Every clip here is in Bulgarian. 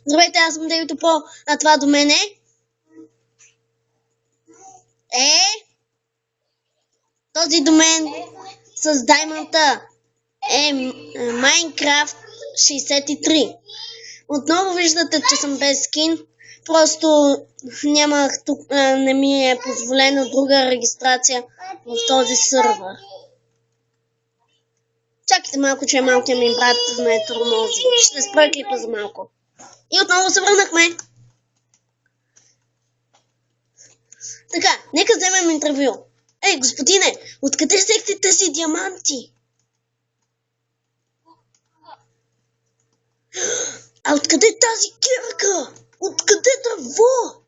Здравейте, аз съм Дейвито По, а това до мен този домен с даймонта е Minecraft 63. Отново виждате, че съм без скин, просто нямах тук, не ми е позволено друга регистрация в този сървър. Чакайте малко, че малкият ми брат ме тормози. Ще спра клипа за малко. И отново се върнахме. Така, нека вземем интервю. Ей, господине, откъде взехте тези диаманти? А откъде тази кирка? Откъде дърво?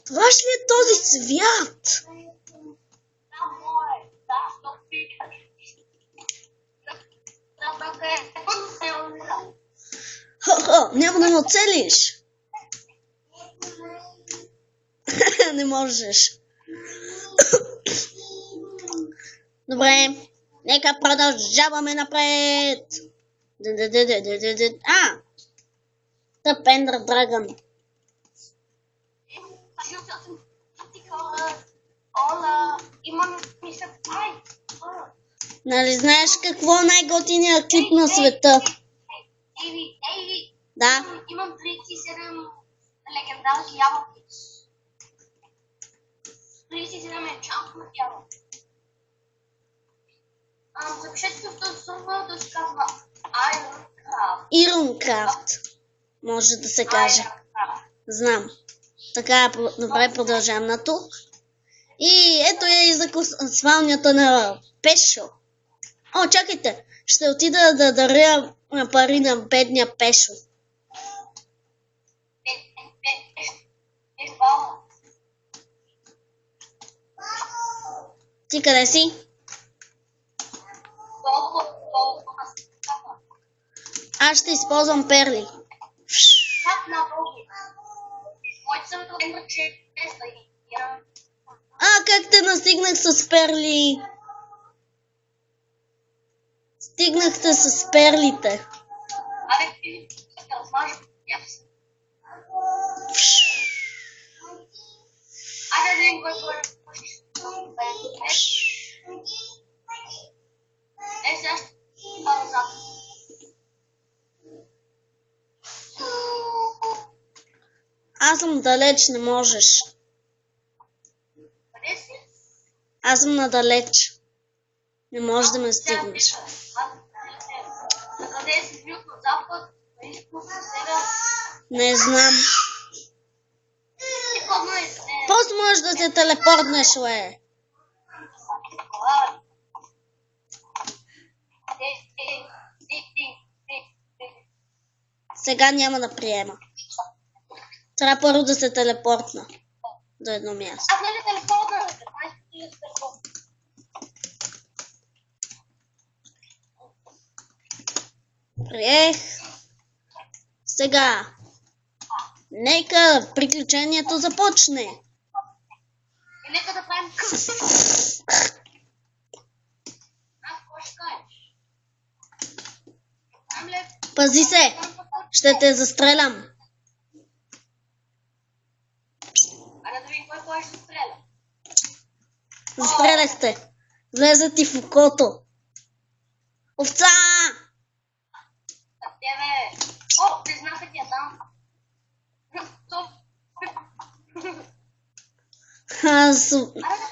Това ще ли е този свят? Ха-ха, няма да ме оцелиш. Не можеш. Добре, нека продължаваме напред. Тъп Ендър Драгън. Нали знаеш какво е най-готиният клип на света? Да. Имам 37 легендарни ябълки. 37 енчантмент ябълки. Запишете в този сървър да се казва Ironcraft. Може да се каже. Знам. Така, добре, продължавам на тук. И ето я и закусвалнята на Пешо. О, чакайте. Ще отида да даря пари на бедния Пешо. Ти къде си? Аз ще използвам перли. Как те настигнах с перли? Стигнахте с перлите. Аз съм далеч, не можеш. Аз съм надалеч. Не можеш да ме стигнеш. Не знам. Просто можеш да се телепортнеш, ле. Сега няма да приема. Трябва първо да се телепортна до едно място. Аз не ли телепортна? Приех. Сега. Нека приключението започне. И нека да правим къс. Пази се. Ще те застрелям. Да видим кой ще стреля. Застреляхте. Влезе ти в окото. Овца! Тебе. О, признаха ти я там. Да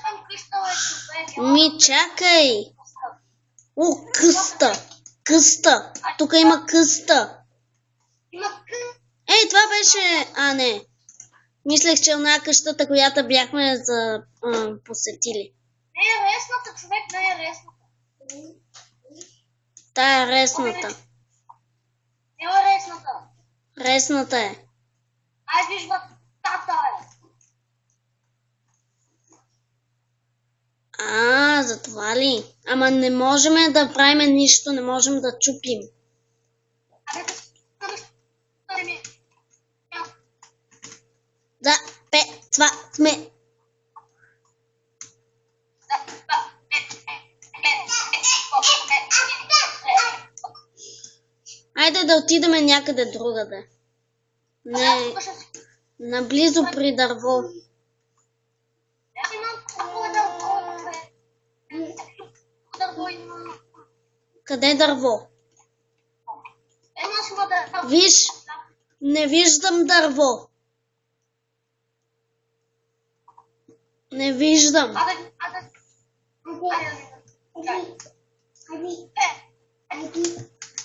там къща е човек. Ми чакай. О, къста. Къста. Тук има къста. Има къща. Ей, това беше... не. Мислех, че една къщата, която бяхме посетили. Не е ресната, човек, не е ресната. Та е ресната. Не е ресната. Ресната е. Ай, виж вратата е. За това ли? Ама не можем да правим нищо, не можем да чупим. Да, това сме. Айде да отидем някъде другаде. Не, наблизо при дърво. Аз имам такова дърво. Дърво има. Къде дърво? Едно си има дърво. Виж, не виждам дърво. Не виждам.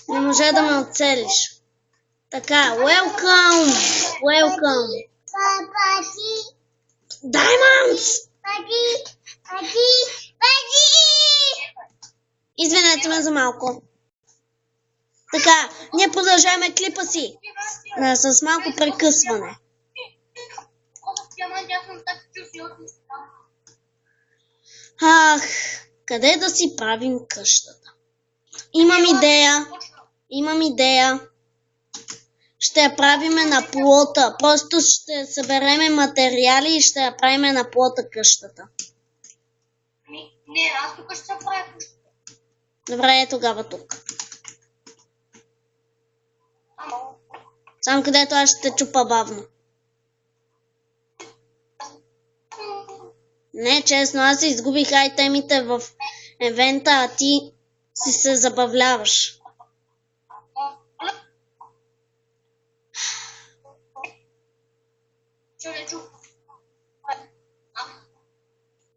Не може да ме оцелиш. Така, welcome. Welcome. Diamonds! Извинете ме за малко. Така, ние продължаваме клипа си. С малко прекъсване. Ах, къде да си правим къщата? Имам идея. Ще я правиме на плота. Просто ще събереме материали и ще я правиме на плота къщата. Не, аз тук ще се правя къщата. Добре, тогава тук. Само където аз ще чупа бавно. Не, честно, аз изгубих айтемите в евента, а ти си се забавляваш.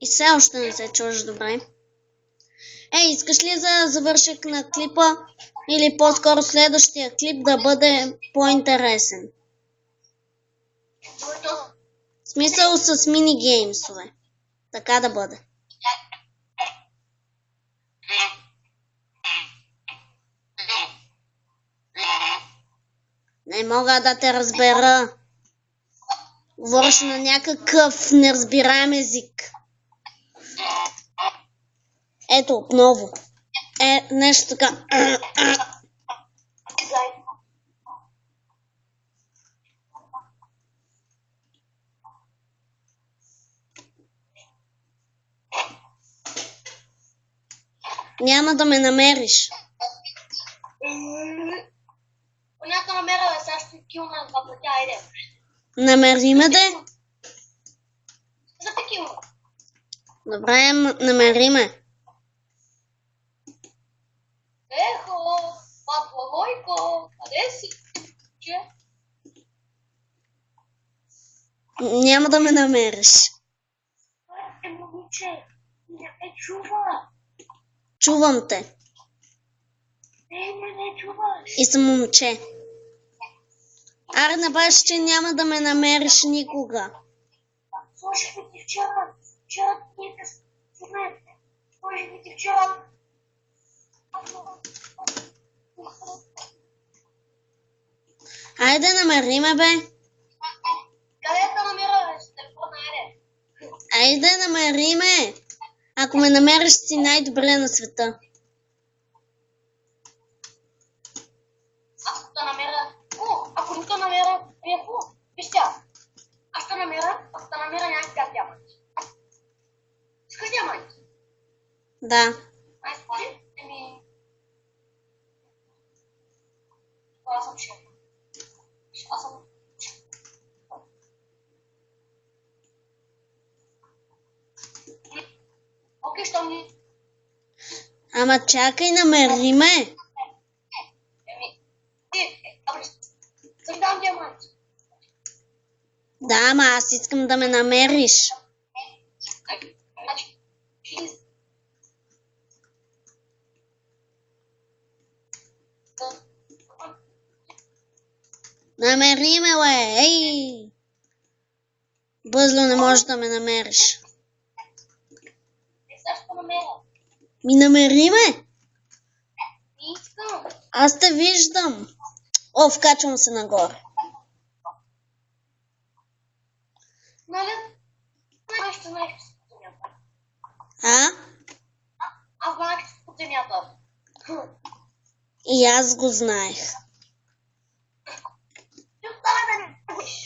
И все още не се чуваш добре. Ей, искаш ли за завършек на клипа или по-скоро следващия клип да бъде по-интересен? В смисъл с мини-геймсове. Така да бъде. Не мога да те разбера. Говориш на някакъв неразбираем език. Ето, отново. Нещо така. Няма да ме намериш. Понякога намеря, сега ще килна два пъти, айде. Намери ме, де. За такива. Добре, намери ме. Ехо, Патлавойко, къде си? Няма да ме намериш. Момиче, не ме чува. Чувам те. Не чуваш. И съм момче. Аре, набаш, че няма да ме намериш никога. Слушахме ти вчера. Вчера ние те споменете. Слушахме ти вчера. Айде, намери ме, бе. Къде те намира, бе? С телефона, айде. Айде, намери ме. Ако ме намериш, си най-добре на света. Аз те намеря. Ако не те намеря, приехо. Виж сега. Аз те намеря някакъв диамант. Искаш диамант? Да. Ай, спори? Аз съм шеф. Аз съм шеф. Окей, що ми? Ама чакай, намери ме. Съм дам диамант. Да, ама аз искам да ме намериш. Намери ме, бе. Ей! Бъзло, не можеш да ме намериш. Защо намеря? Ми намери ме. Не искам. Аз те виждам. О, вкачвам се нагоре. Нали? Знаеш, че знаеш, че си под земята. А? Аз знаех, че си под земята. И аз го знаех. Ти оставя да не будеш.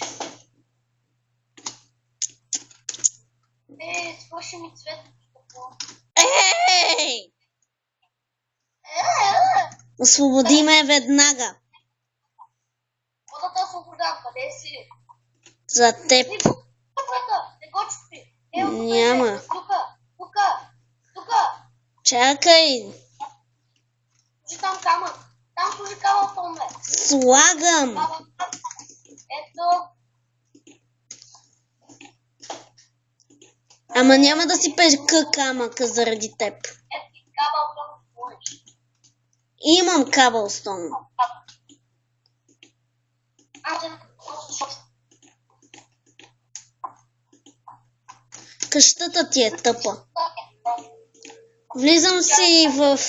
Свърши ми цвет. Ей! Освободи ме веднага. Водата освобождава. Къде си? За теб. Не го чупи. Няма. Тука. Чакай. Сложи там камък. Там сложи камък, Томе. Слагам. Ето. Ама няма да си пека камъка заради теб. Ето камък, да го сложиш. Имам каблстон. Къщата ти е тъпа. Влизам си в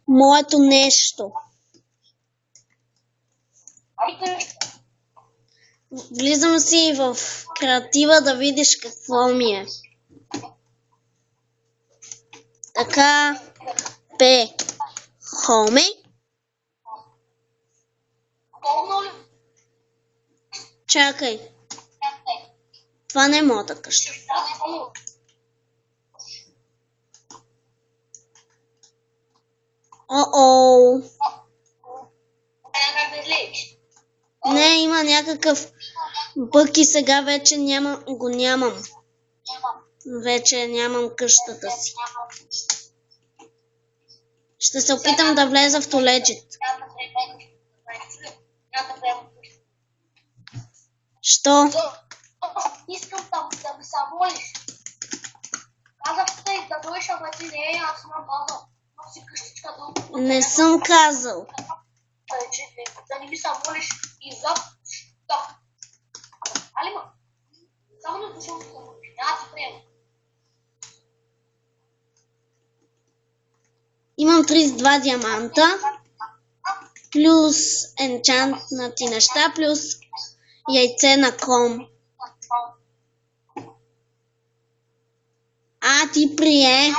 моето нещо. Влизам си в креатива да видиш какво ми е. Така, хоме. Чакай. Това не е моята къща. О-о. Не, има някакъв бък и сега вече го нямам. Вече нямам къщата си. Ще се опитам да влеза в Толеджит. Що? Искам да ми се молиш. Казах ти да дойдеш, ама ти не е, аз съм казал. Носи къщичка долу. Не съм казал. Да не ми се молиш и зап. Алима, само не дошъл да се молиш. Няма ти приема. Имам 32 диаманта, плюс енчантнати неща, плюс яйце на ком. Ти прие.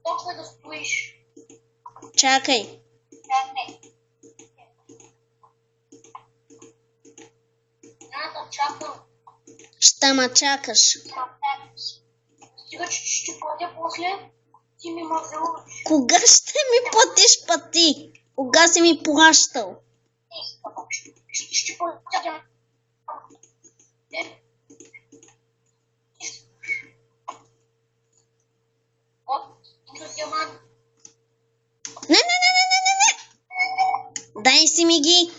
Почва да стоиш. Чакай. Ще ма чакаш. Стига, че ще платя после, ти ми мазълваш. Кога ще ми платиш пъти? Кога си ми плащал? Ще платя. Не. Дай си ми ги.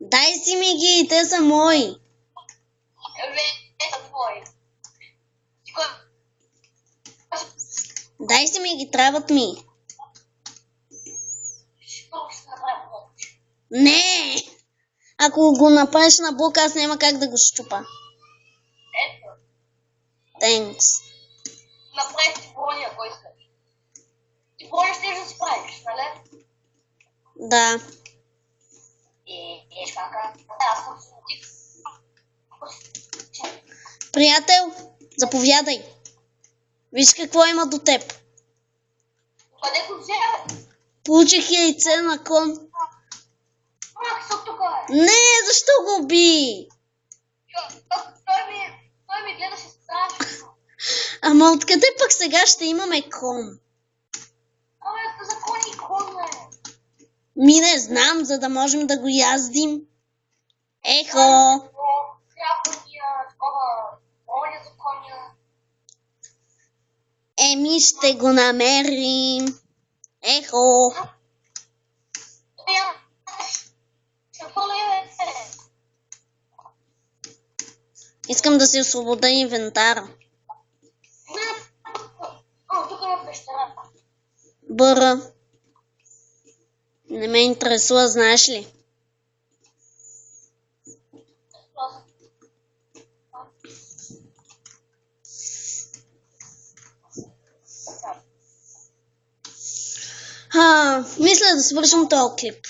Дай си ми ги, те са мои. Дай си ми ги, трябват ми. Не! Ако го направиш на блок, аз няма как да го щупа. Ето. Тенкс. Направих ти броня, кой искаш. Ти броня ще да си правиш, нали? Да. Аз съм смутик. Приятел, заповядай. Виж какво има до теб. Къде го взе? Получих яйце на кон. Не, защо го уби? Той ми гледаше страшно. Ама откъде пък сега ще имаме кон? За кон и кон, бе. Не знам, за да можем да го яздим. Ехо! Храпания, такова, оня за коня. Еми ще го намерим. Ехо! Искам да си освобода инвентара. Тук е пещера. Бъра. Не ме интересува, знаеш ли? Мисля да свършим този клип.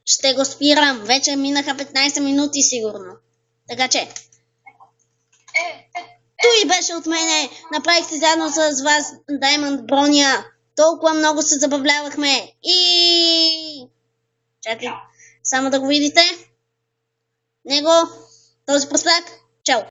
Ще го спирам. Вече минаха 15 минути сигурно. Така че. Той беше от мене. Направихте заедно с вас Diamond Броня. Толкова много се забавлявахме. И... Чакай. Само да го видите. Него. Този пръстак.